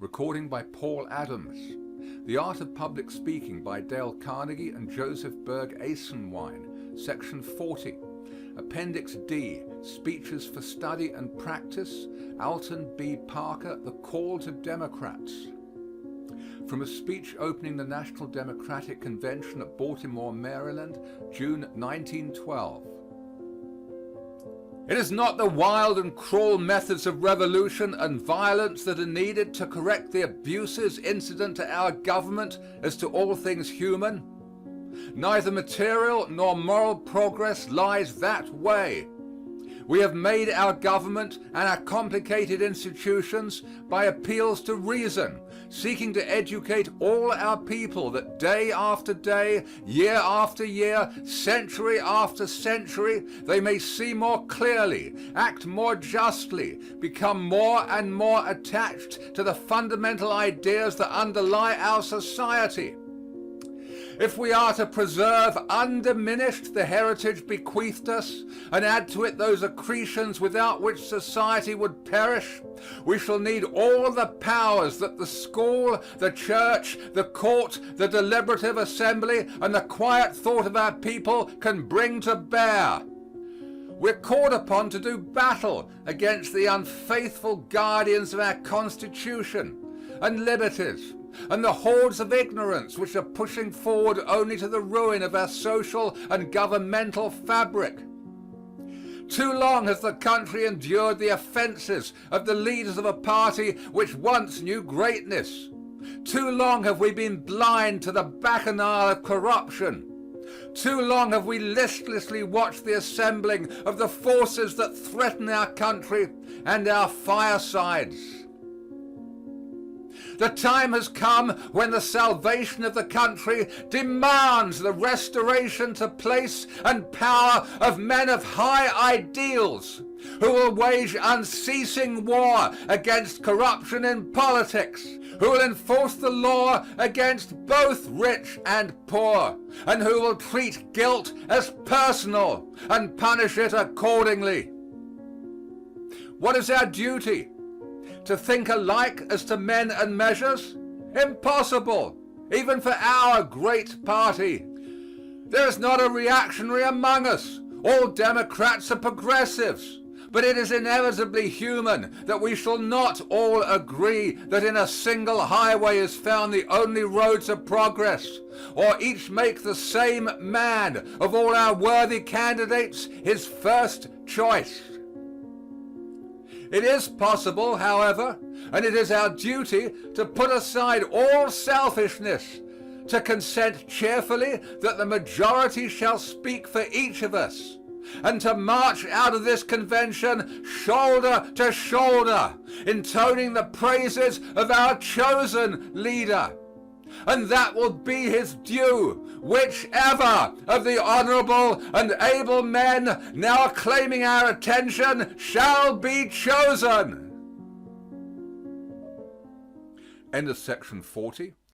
Recording by Paul Adams. The Art of Public Speaking by Dale Carnegie and Joseph Berg Esenwein. Section 40. Appendix D. Speeches for Study and Practice. Alton B. Parker. The Call to Democrats. From a speech opening the National Democratic Convention at Baltimore, Maryland, June 1912. It is not the wild and cruel methods of revolution and violence that are needed to correct the abuses incident to our government as to all things human. Neither material nor moral progress lies that way. We have made our government and our complicated institutions by appeals to reason, seeking to educate all our people that day after day, year after year, century after century, they may see more clearly, act more justly, become more and more attached to the fundamental ideas that underlie our society. If we are to preserve undiminished the heritage bequeathed us and add to it those accretions without which society would perish, we shall need all the powers that the school, the church, the court, the deliberative assembly, and the quiet thought of our people can bring to bear. We're called upon to do battle against the unfaithful guardians of our Constitution and liberties, and the hordes of ignorance which are pushing forward only to the ruin of our social and governmental fabric. Too long has the country endured the offenses of the leaders of a party which once knew greatness. Too long have we been blind to the bacchanal of corruption. Too long have we listlessly watched the assembling of the forces that threaten our country and our firesides. The time has come when the salvation of the country demands the restoration to place and power of men of high ideals who will wage unceasing war against corruption in politics, who will enforce the law against both rich and poor, and who will treat guilt as personal and punish it accordingly. What is our duty? To think alike as to men and measures? Impossible, even for our great party. There is not a reactionary among us. All Democrats are progressives. But it is inevitably human that we shall not all agree that in a single highway is found the only road to progress, or each make the same man of all our worthy candidates his first choice. It is possible, however, and it is our duty to put aside all selfishness, to consent cheerfully that the majority shall speak for each of us, and to march out of this convention shoulder to shoulder, intoning the praises of our chosen leader. And that will be his due, whichever of the honorable and able men now claiming our attention shall be chosen. End of section 40.